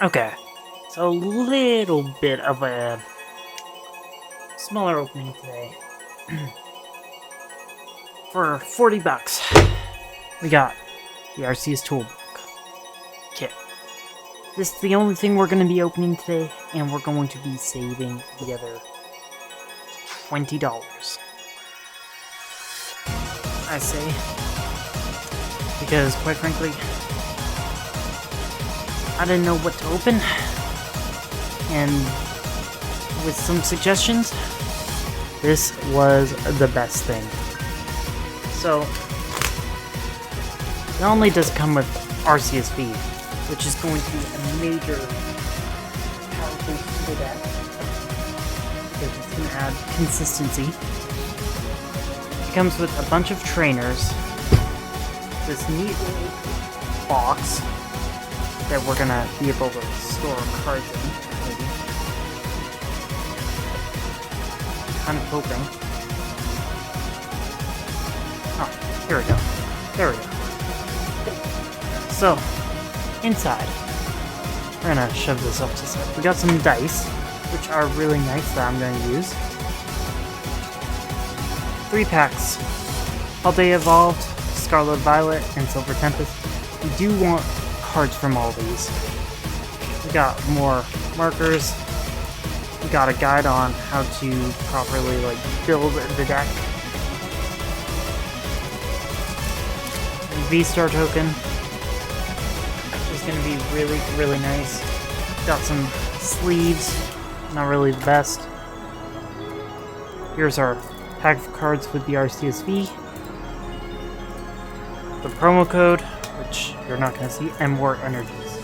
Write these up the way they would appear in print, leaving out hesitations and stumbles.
Okay, so a little bit of a smaller opening today. For 40 bucks, we got the RCS Toolbook kit. This is the only thing we're going to be opening today, and we're going to be saving the other $20. I say, because quite frankly, I didn't know what to open, and with some suggestions, this was the best thing. So, not only does it come with RCSV, which is going to be a major power boost to the deck, because it's going to add consistency. It comes with a bunch of trainers, this neat little box that we're going to be able to store cards in, maybe. Kind of hoping. Oh, here we go. There we go. So, inside, we're gonna shove this up to the side. We got some dice, which are really nice that I'm gonna use. 3 packs. All Day Evolved, Scarlet Violet, and Silver Tempest. We do want cards from all these. We got more markers. We got a guide on how to properly build the deck. V-Star token, which is going to be really, really nice. Got some sleeves, not really the best. Here's our pack of cards with the RCSV. The promo code, which you're not going to see, and more energies.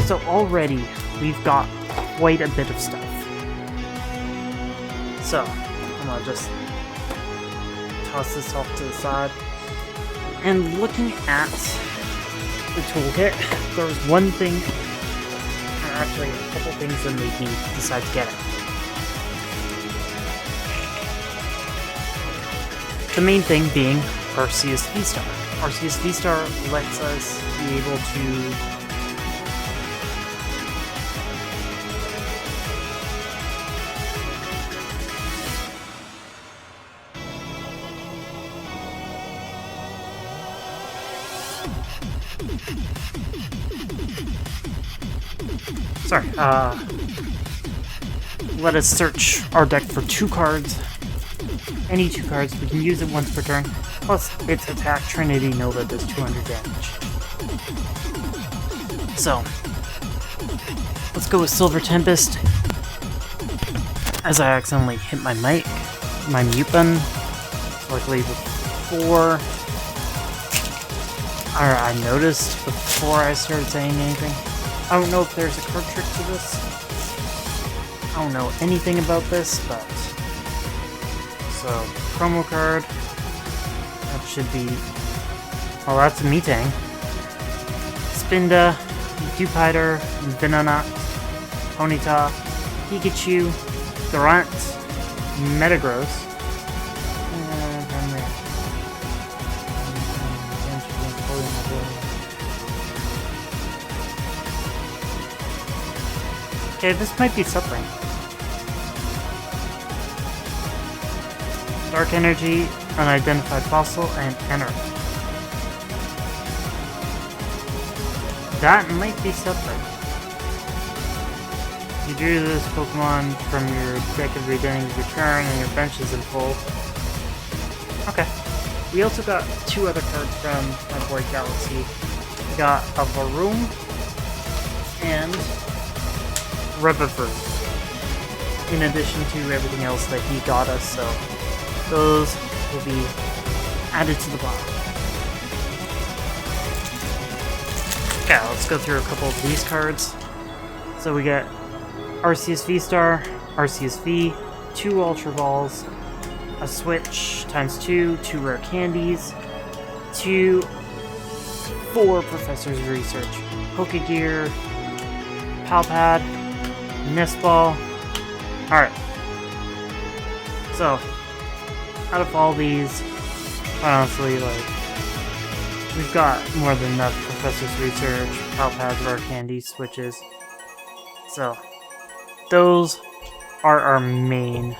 So already, we've got quite a bit of stuff. So, I'm going to just toss this off to the side. And looking at the toolkit, there was one thing, or actually a couple things that made me decide to get it. The main thing being RCS V-Star. RCS V-Star lets us be able to let us search our deck for 2 cards. Any 2 cards, we can use it once per turn. Plus, its attack Trinity Nova does 200 damage. So, let's go with Silver Tempest. As I accidentally hit my mute button. Luckily before, or I noticed before I started saying anything. I don't know if there's a card trick to this. I don't know anything about this, but... So, promo card. That should be... Well, that's a Manatyke. Spinda, Dupiter, Venonat, Ponyta, Pikachu, Durant, Metagross. Okay, this might be something. Dark Energy, Unidentified Fossil, and Energy. That might be something. You drew this Pokemon from your deck at the beginning of your turn, and your bench is in full. Okay. We also got 2 other cards from my boy Galaxy. We got a Rune and Revivifruit, in addition to everything else that he got us, so those will be added to the box. Okay, let's go through a couple of these cards. So we get RCS V-Star, RCSV, 2 Ultra Balls, a Switch ×2, 2 Rare Candies, 4 Professor's Research, Pokegear, Palpad, Nest Ball. Alright. So, out of all these, honestly, we've got more than enough Professor's Research, Palpads, Rare Candy, Switches. So, those are our main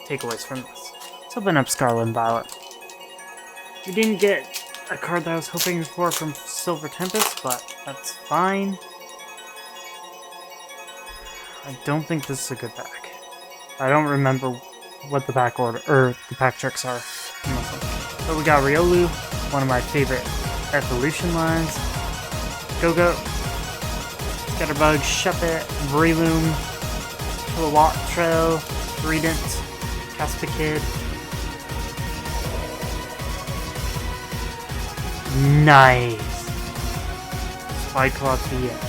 takeaways from this. Let's open up Scarlet and Violet. We didn't get a card that I was hoping for from Silver Tempest, but that's fine. I don't think this is a good pack. I don't remember what the pack order or the pack tricks are. But we got Riolu, one of my favorite evolution lines. Go-Go, Scatterbug, Shuppet, Breloom, Kilowattrel, Greedent, Caspikid. Nice! Spyclaw TX.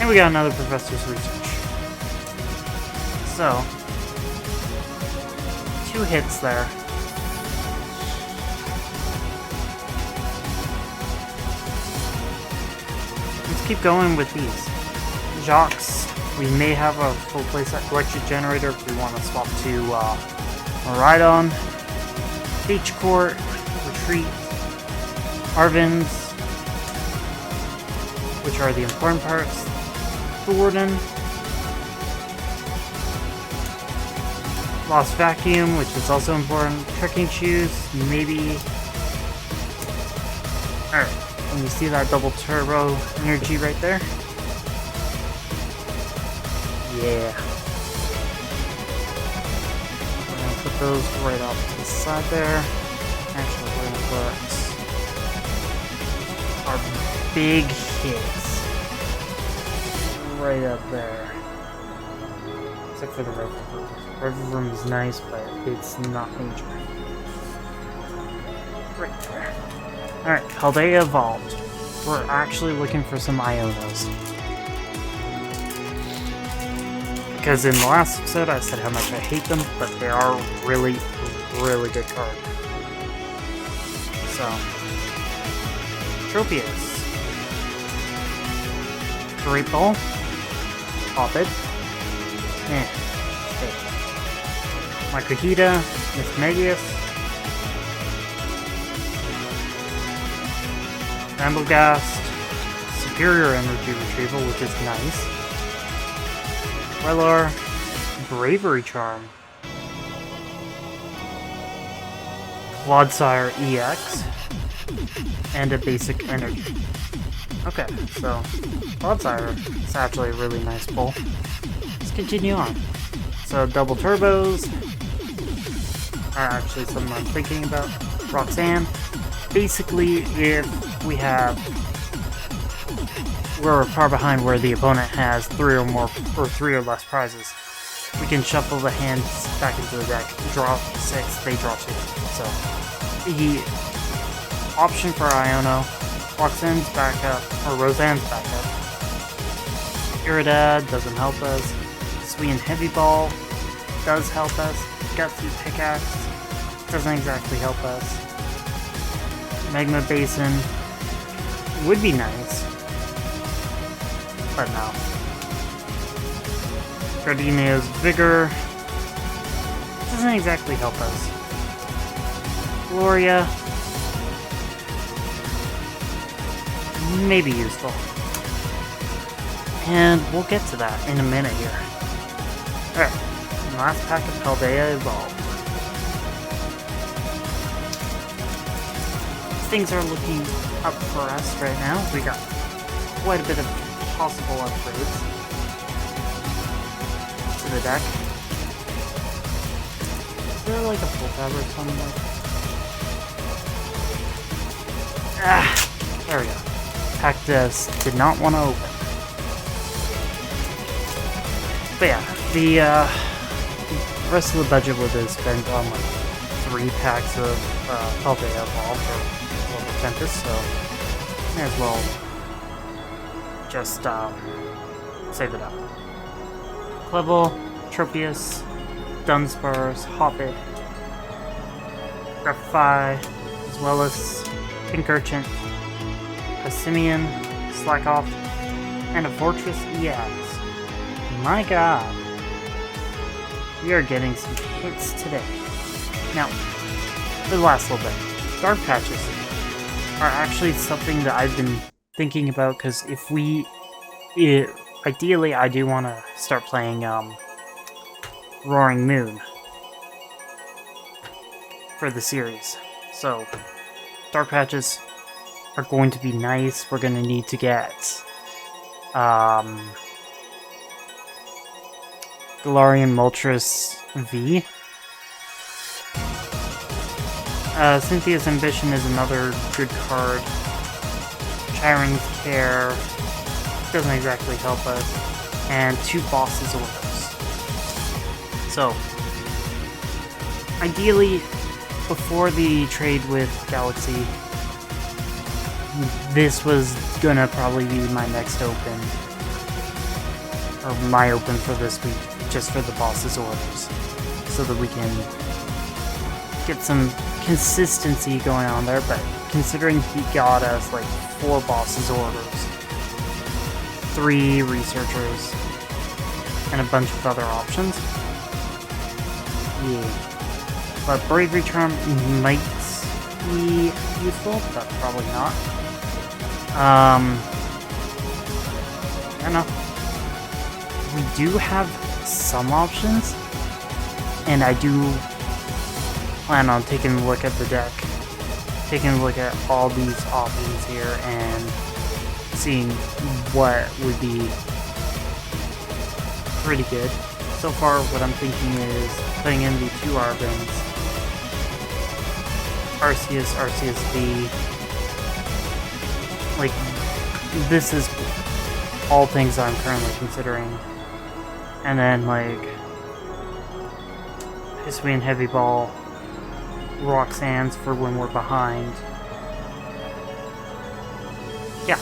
And we got another Professor's Research. So, 2 hits there. Let's keep going with these. Jocks, we may have a full playset collection generator if we want to swap to Maridon. Beach Court, Retreat, Arvins, which are the important parts. Thornton, Lost Vacuum, which is also important. Trekking Shoes, maybe. Alright, and you see that double turbo energy right there? Yeah. We're gonna put those right off to the side there. Actually, we're gonna put our big hits right up there. Except for the River Room. River Room is nice, but it's not major. Right there. Alright, Paldea Evolved. We're actually looking for some Ionos. Because in the last episode I said how much I hate them, but they are really, really good card. So, Tropius. Great Ball. Hoppet. Microhita, Mismagius, Ramblegast, Superior Energy Retrieval, which is nice. Quellar, Bravery Charm, Clodsire EX, and a Basic Energy. Okay, so Clodsire is actually a really nice pull. Let's continue on. So double turbos are actually something I'm thinking about. Roxanne. Basically, if we have, we're far behind where the opponent has 3 or more or 3 or less prizes, we can shuffle the hands back into the deck, draw 6, they draw 2. So the option for Iono, Roxanne's backup, or Roseanne's backup. Iridad doesn't help us. Sweet Heavy Ball does help us. Gutsy Pickaxe doesn't exactly help us. Magma Basin would be nice, but no. Gardenia's Vigor doesn't exactly help us. Gloria, maybe useful. And we'll get to that in a minute here. Alright, last pack of Paldea Evolved. Things are looking up for us right now. We got quite a bit of possible upgrades to the deck. Is there like a full tab or something like that? Ah, there we go. Pack this did not want to open. But yeah, the rest of the budget would have spent on like 3 packs of Paldea Evolved or Tempest, so may as well just save it up. Clevel, Tropius, Dunsparce, Hoppet, Grafify, as well as Pinkerchant, Passimian, Slackoff, and a Fortress EX. My god, we are getting some hits today. Now, for the last little bit, Dark Patches are actually something that I've been thinking about, because if we... ideally, I do want to start playing Roaring Moon for the series. So, dark patches are going to be nice. We're going to need to get Galarian Moltres V. Cynthia's Ambition is another good card. Chiron's Care doesn't exactly help us. And 2 Boss's Orders. So, ideally, before the trade with Galaxy, this was gonna probably be my next open. Or my open for this week, just for the Boss's Orders. So that we can get some consistency going on there, but considering he got us like 4 Boss's Orders, 3 Researchers, and a bunch of other options. Yeah. But Bravery Charm might be useful, but probably not. I don't know. We do have some options, and I do plan on taking a look at the deck, taking a look at all these options here, and seeing what would be pretty good. So far, what I'm thinking is putting in the 2 Arbans, Arceus, Arceus V. Like, this is all things I'm currently considering. And then, like, Hisuian Heavy Ball, Roxanne's for when we're behind. Yeah.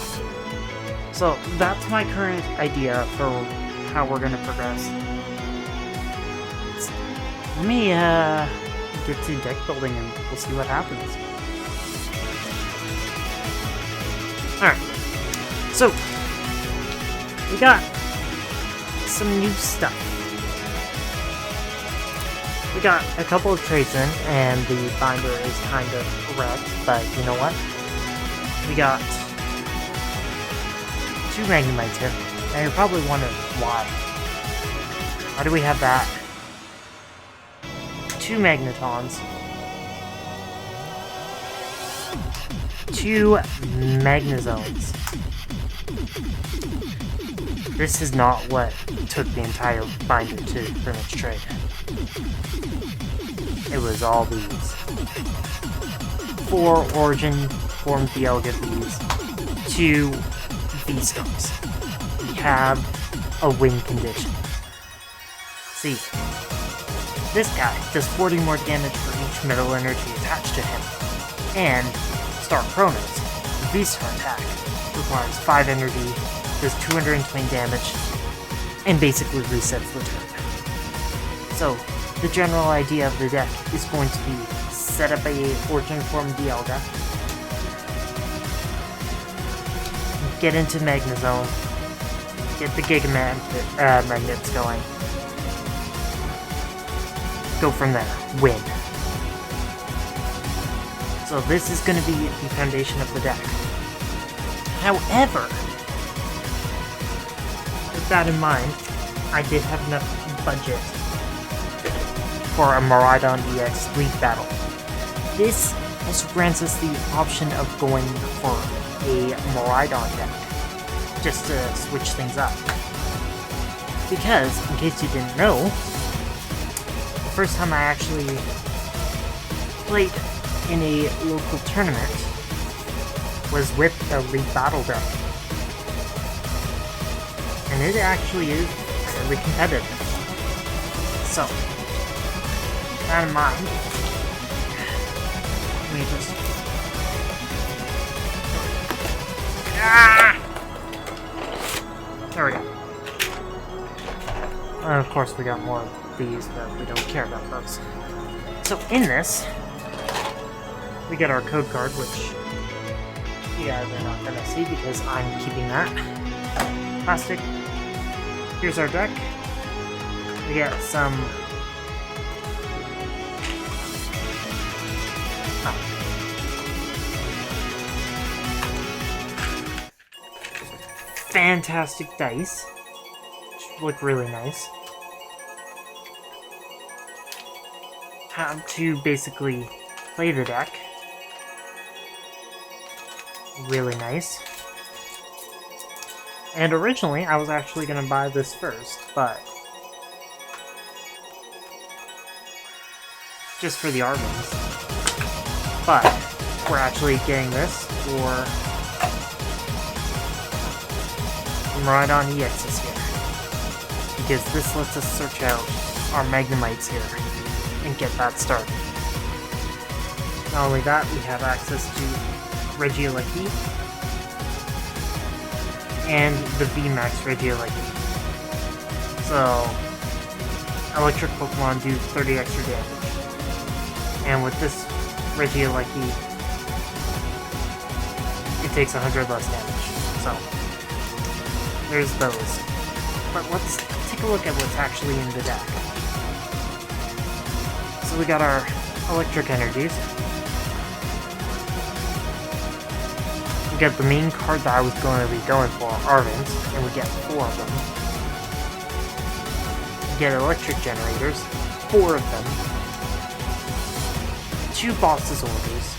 So, that's my current idea for how we're gonna progress. Let me, get to deck building and we'll see what happens. Alright. So, we got some new stuff. We got a couple of trades in, and the binder is kind of wrecked, but you know what? We got 2 Magnemites here, and you're probably wondering why. Why do we have that? 2 Magnetons. 2 Magnezones. This is not what took the entire binder to pretty much trade. It was all these. 4 Origin formed Dialga Vs, 2 V-Stones. We have a win condition. See, this guy does 40 more damage for each metal energy attached to him. And Star Chronos, the V-Star attack, requires 5 energy, does 220 damage, and basically resets the turn. So, the general idea of the deck is going to be set up a Origin Form Dialga, get into Magnezone, get the Giga Magnets going, go from there, win. So this is going to be the foundation of the deck. However, with that in mind, I did have enough budget for a Miraidon EX League Battle. This also grants us the option of going for a Miraidon deck, just to switch things up. Because, in case you didn't know, the first time I actually played in a local tournament was with the League Battle deck. And it actually is fairly competitive. So, with that in mind, let me just... There we go. And of course we got more of these, but we don't care about those. So in this, we get our code card, which you guys are not going to see because I'm keeping that. Plastic. Here's our deck. We get some... fantastic dice, which look really nice. How to basically play the deck. Really nice. And originally, I was actually going to buy this first, but just for the Arvins. But we're actually getting this for Maraudon EXs here. Because this lets us search out our Magnemites here and get that started. Not only that, we have access to Regieleki and the VMAX Regieleki. So, electric Pokemon do 30 extra damage. And with this Regieleki, it takes 100 less damage. So, there's those. But let's take a look at what's actually in the deck. So we got our electric energies. We got the main card that I was going to be going for, Arvins, and we get 4 of them. We get electric generators, 4 of them. 2 bosses orders,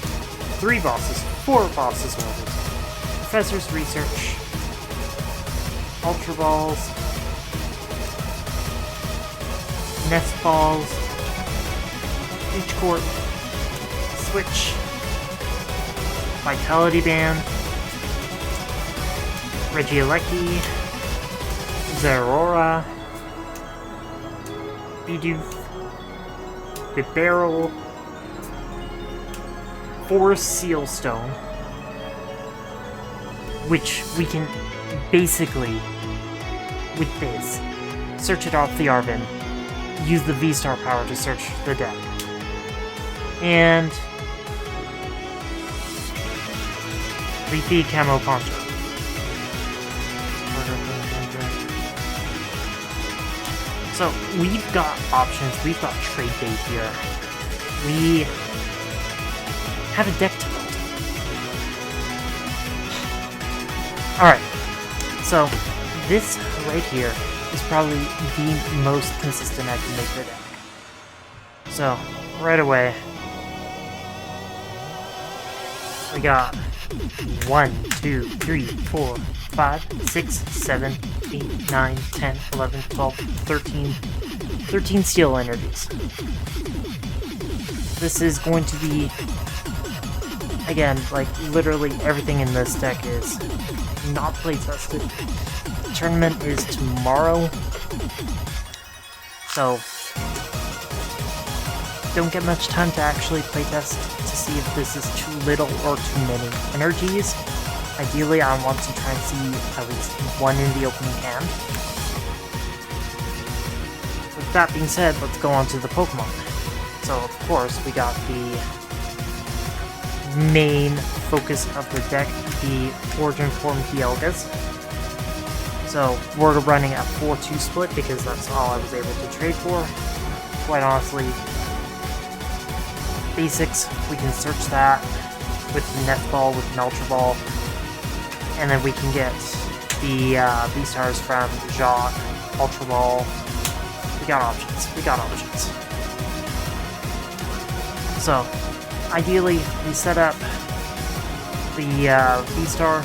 3 bosses, 4 bosses orders. Professor's Research, Ultra Balls, Nest Balls, H-Corp, Switch, Vitality Band, Regieleki, Zeraora, Bidoof, Bibarel, Forest Sealstone, which we can basically, with this, search it off the Arvin, use the V-Star power to search the deck. And Leafy Camo Poncho. So we've got options, we've got trade bait here. We have a deck to build. Alright, so this right here is probably the most consistent I can make the deck. So, right away, we got 1, 2, 3, 4, 5, 6, 7, 8, 9, 10, 11, 12, 13 steel energies. This is going to be, again, like literally everything in this deck is not play tested. The tournament is tomorrow, so don't get much time to actually playtest to see if this is too little or too many energies. Ideally, I want to try and see at least 1 in the opening hand. With that being said, let's go on to the Pokemon. So, of course, we got the main focus of the deck, the Origin Form Dialgas. So, we're running a 4-2 split because that's all I was able to trade for. Quite honestly, basics, we can search that with the Nest Ball, with an Ultra Ball, and then we can get the V-Stars from Jacq, Ultra Ball. We got options, we got options. So, ideally, we set up the V-Star,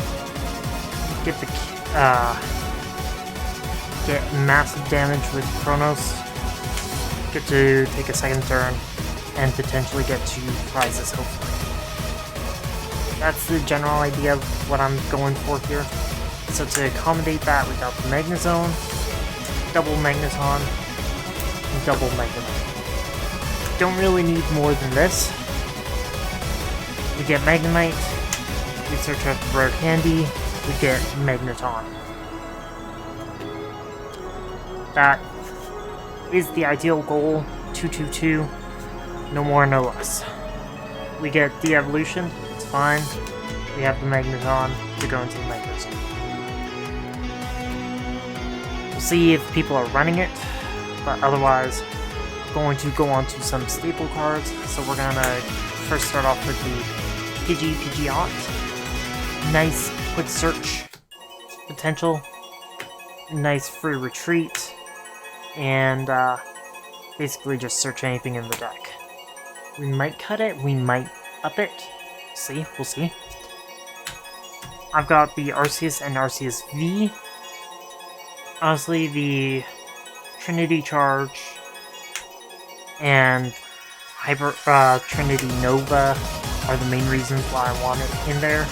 get massive damage with Chronos, get to take a second turn, and potentially get 2 prizes, hopefully. That's the general idea of what I'm going for here. So to accommodate that, we got the Magnezone, double Magneton, and double Magnemite. Don't really need more than this. We get Magnemite, we search out the rare candy, we get Magneton. That is the ideal goal, 2-2-2. No more, no less. We get the evolution, it's fine. We have the Magneton to go into the Magnezone. We'll see if people are running it, but otherwise, going to go on to some staple cards. So we're gonna first start off with the Pidgeot. Nice quick search potential, nice free retreat, and basically just search anything in the deck. We might cut it, we might up it. See, we'll see. I've got the Arceus and Arceus V. Honestly, the Trinity Charge and Trinity Nova are the main reasons why I want it in there.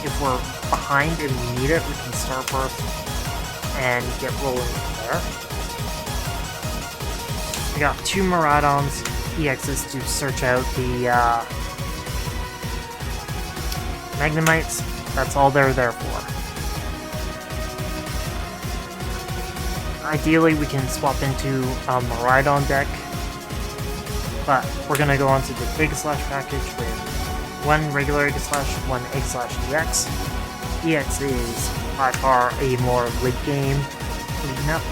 If we're behind and we need it, we can Star Burst and get rolling from there. I got 2 Miraidons EXs to search out the Magnemites. That's all they're there for. Ideally, we can swap into a Miraidon deck, but we're going to go on to the Aegislash package with 1 regular Aegislash, 1 Aegislash EX. EX is by far a more late game cleanup,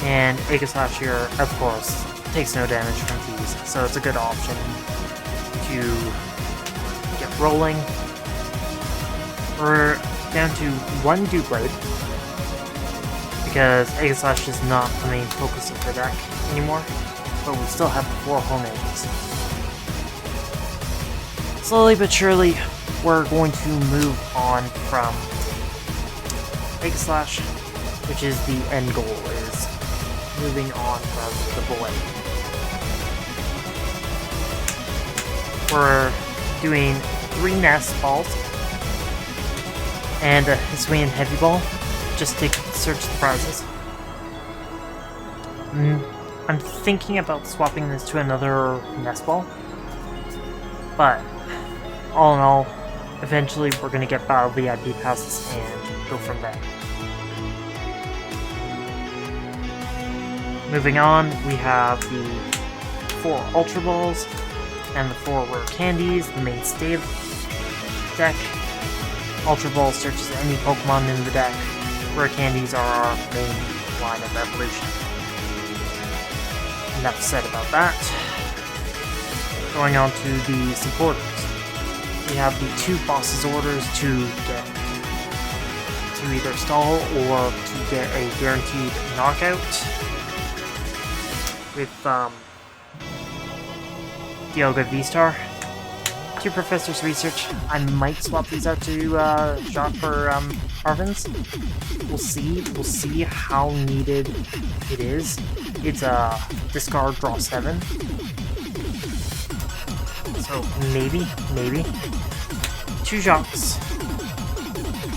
and Aegislash here, of course, takes no damage from these, so it's a good option to get rolling. We're down to 1 Doublade, because Aegislash is not the main focus of the deck anymore, but we still have 4 Home Edges. Slowly but surely, we're going to move on from Aegislash, which is the end goal, is moving on from the Blade. We're doing 3 Nest Balls and a Hisuian Heavy Ball, just to search the prizes. I'm thinking about swapping this to another Nest Ball, but all in all, eventually we're going to get Battle VIP passes and go from there. Moving on, we have the 4 Ultra Balls and the 4 Rare Candies, the mainstay of the deck. Ultra Ball searches any Pokemon in the deck. Rare Candies are our main line of evolution. Enough said about that. Going on to the supporters. We have the 2 Boss's Orders to get to either stall or to get a guaranteed knockout. With Dialga V-Star. 2 Professor's Research. I might swap these out to Jacques for Arvins. We'll see. We'll see how needed it is. It's a discard, draw 7. So maybe. 2 Jacques.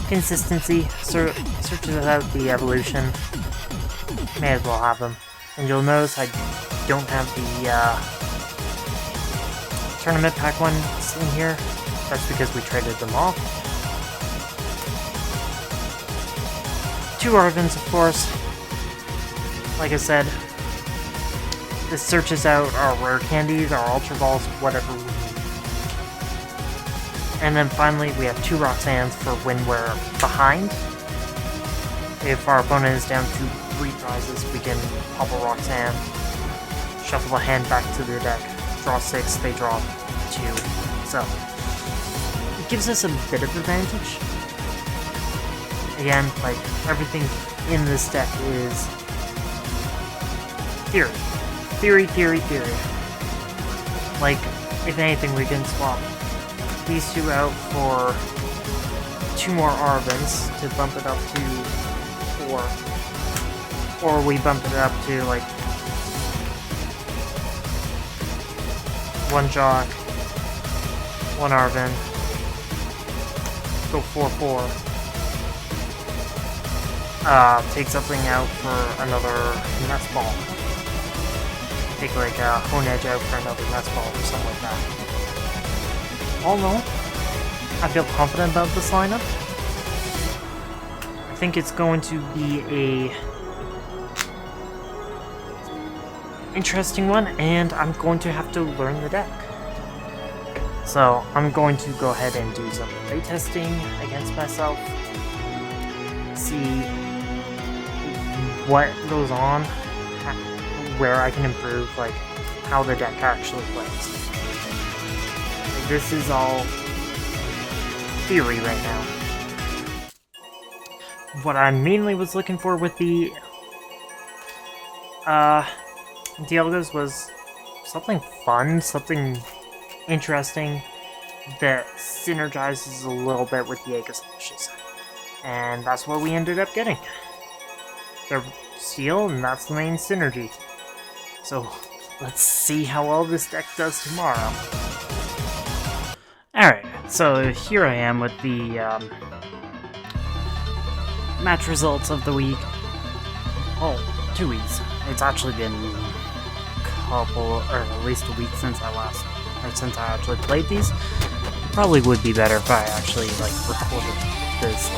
Consistency. Searches out the evolution. May as well have them. And you'll notice I don't have the Tournament Pack ones in here. That's because we traded them off. 2 Arvins, of course. Like I said, this searches out our Rare Candies, our Ultra Balls, whatever we need. And then finally, we have 2 Roxannes for when we're behind. If our opponent is down to 3 prizes, we can pop a Roxanne, shuffle a hand back to their deck, draw 6, they draw 2. So, it gives us a bit of advantage. Again, like, everything in this deck is theory. Theory. Like, if anything, we can swap these 2 out for 2 more Arvins to bump it up to 4. Or we bump it up to, like, 1 Jock, 1 Arvin, go 4/4. Take something out for another Nest Ball. Take like a Hone Edge out for another Nest Ball or something like that. All in all, I feel confident about this lineup. I think it's going to be a interesting one, and I'm going to have to learn the deck. So I'm going to go ahead and do some playtesting against myself, see what goes on, where I can improve, like how the deck actually plays. Like, this is all theory right now. what I mainly was looking for with the Dialgos was something fun, something interesting that synergizes a little bit with the Aegislashes. And that's what we ended up getting. They're steel, and that's the main synergy. So, let's see how well this deck does tomorrow. Alright, so here I am with the match results of the week. Oh, 2 weeks. It's actually been a couple, or at least a week since since I actually played these. It probably would be better if I actually, recorded this,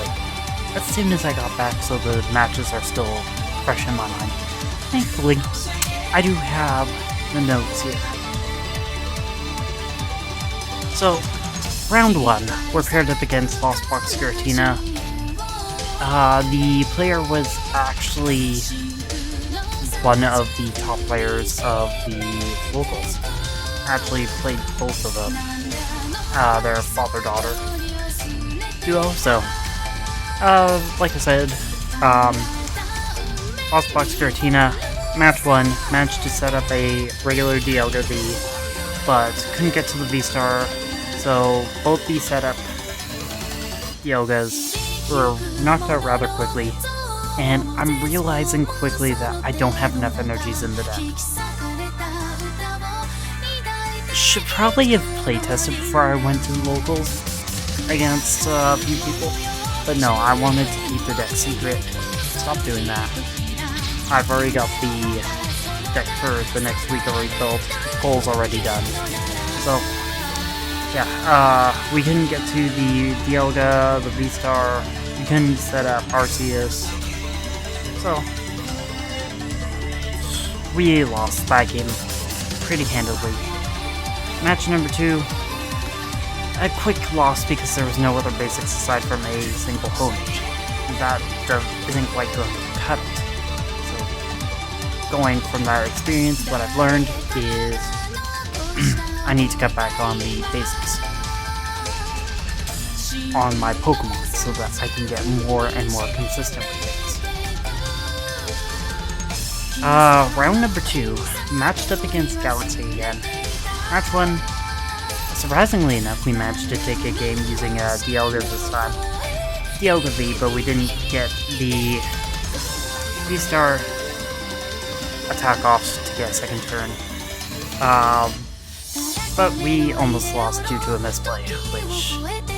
as soon as I got back, so the matches are still fresh in my mind. Thankfully, I do have the notes here. So, round 1, we're paired up against Lost Box Giratina. The player was actually one of the top players of the locals. Actually played both of them. Their father-daughter duo, so like I said, Lost Box Giratina, match 1, managed to set up a regular Dialga V, but couldn't get to the V-Star, so both the setup Dialgas were knocked out rather quickly, and I'm realizing quickly that I don't have enough energies in the deck. Should probably have playtested before I went to locals against a few people, but no, I wanted to keep the deck secret. Stop doing that. I've already got the deck for the next week already built, goals already done. So, yeah, we couldn't get to the Dialga, the V-Star, we couldn't set up Arceus, so we lost that game pretty handily. Match number 2, a quick loss because there was no other basics aside from a single Honage. That isn't quite going to cut it. So, going from that experience, what I've learned is I need to cut back on the basics on my Pokemon so that I can get more and more consistent with things. Round number 2, matched up against Galaxy again. Match 1, surprisingly enough, we managed to take a game using Dialga this time. Dialga V, but we didn't get the V-Star attack off to get a second turn. But we almost lost due to a misplay, which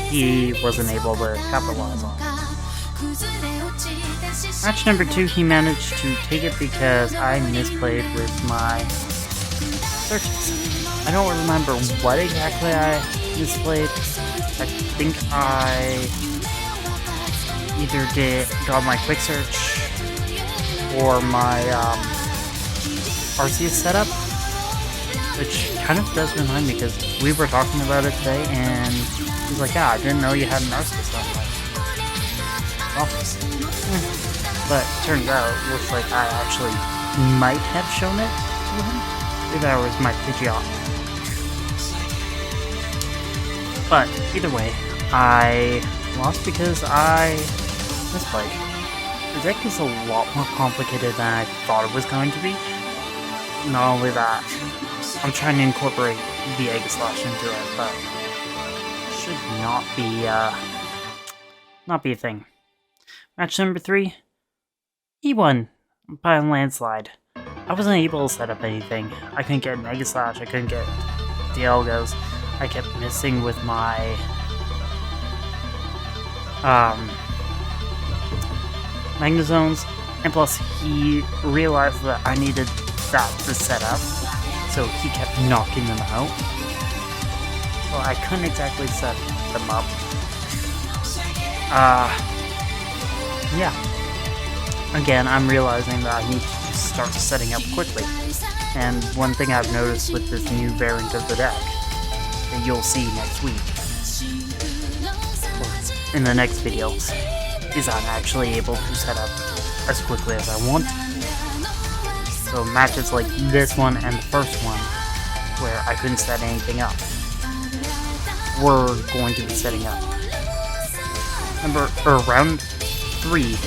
he wasn't able to capitalize on. Match number 2, he managed to take it because I misplayed with my searches. I don't remember what exactly I misplayed. I think I either got my quick search or my Arceus setup, which kind of does remind me because we were talking about it today and he's like, yeah, I didn't know you had an Arceus on my office. But turns out, looks like I actually might have shown it to him. Maybe that was my Pidgeot. But either way, I lost because I misplayed. The deck is a lot more complicated than I thought it was going to be. Not only that, I'm trying to incorporate the Aegislash into it, but it should not be a thing. Match number 3, he won by a landslide. I wasn't able to set up anything. I couldn't get an Aegislash, I couldn't get Dialgas. I kept missing with my Magnezones, and plus he realized that I needed that to set up, so he kept knocking them out. So I couldn't exactly set them up. Yeah. Again, I'm realizing that I need to start setting up quickly. And one thing I've noticed with this new variant of the deck that you'll see next week, or in the next video, is I'm actually able to set up as quickly as I want. So matches like this one and the first one, where I couldn't set anything up, we're going to be setting up. Round 3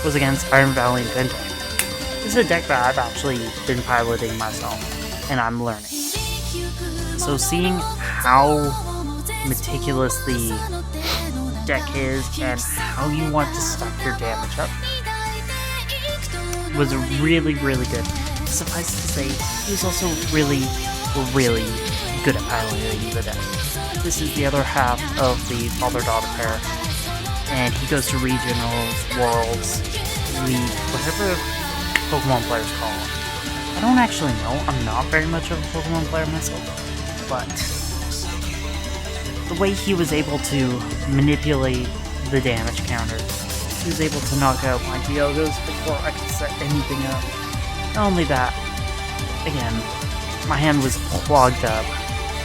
was against Iron Valley and Vente. This is a deck that I've actually been piloting myself, and I'm learning. So seeing how meticulous the deck is and how you want to stack your damage up was really, really good. Suffice to say, he was also really, really good at piloting the deck. This is the other half of the father-daughter pair, and he goes to regionals, worlds, league, whatever Pokemon players call him. I don't actually know, I'm not very much of a Pokemon player myself, but the way he was able to manipulate the damage counter, he was able to knock out my Dialgos before I could set anything up. Not only that, again, my hand was clogged up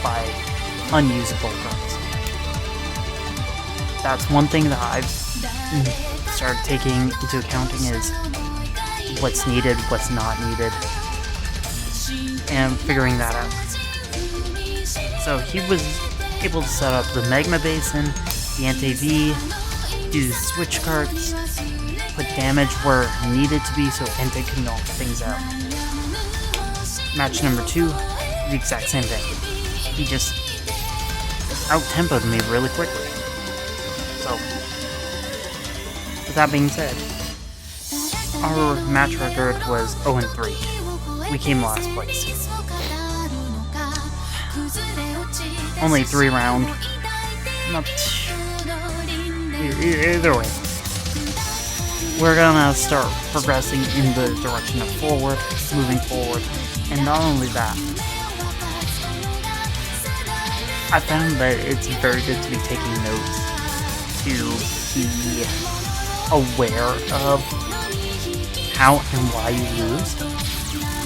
by unusable cards. That's one thing that I've started taking into accounting is what's needed, what's not needed, and figuring that out. So he was able to set up the Magma Basin, the Entei-V, do the switch cards, put damage where needed to be so Entei could knock things out. Match number 2, the exact same thing. He just out-tempoed me really quickly. So, with that being said, our match record was 0-3. We came last place. Only 3 round. Not either way. We're gonna start progressing in the direction of forward, moving forward, and not only that, I found that it's very good to be taking notes, to be aware of how and why you lose.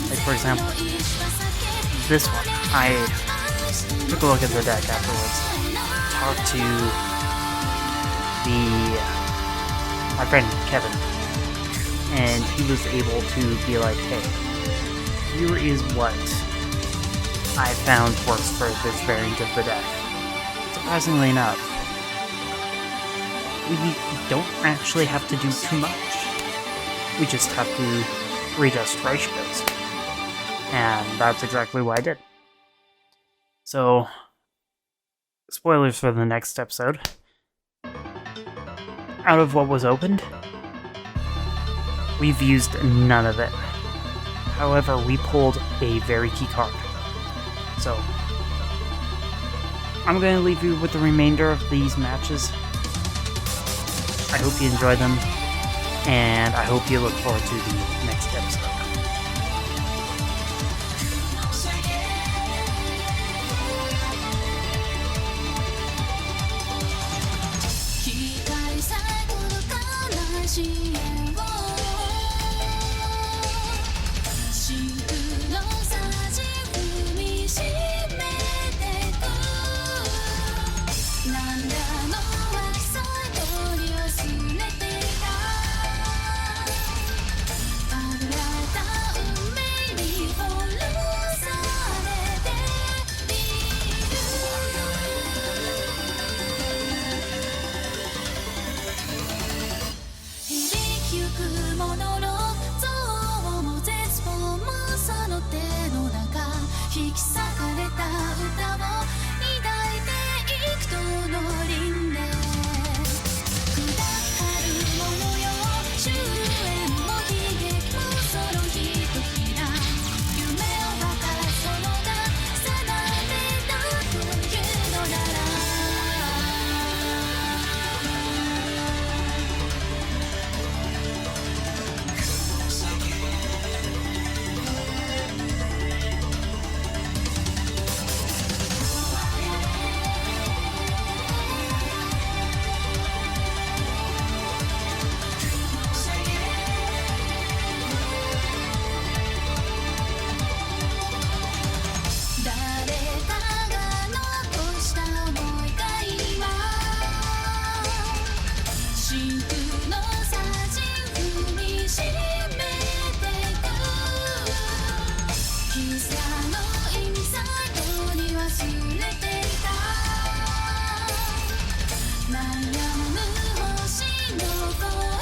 Like, for example, this one, I took a look at the deck afterwards, talked to my friend Kevin, and he was able to be like, hey, here is what I found works for this variant of the deck. Surprisingly enough, we don't actually have to do too much. We just have to readjust ratios. And that's exactly what I did. So, spoilers for the next episode. Out of what was opened, we've used none of it. However, we pulled a very key card. So, I'm going to leave you with the remainder of these matches. I hope you enjoy them, and I hope you look forward to the next episode.悩む星の声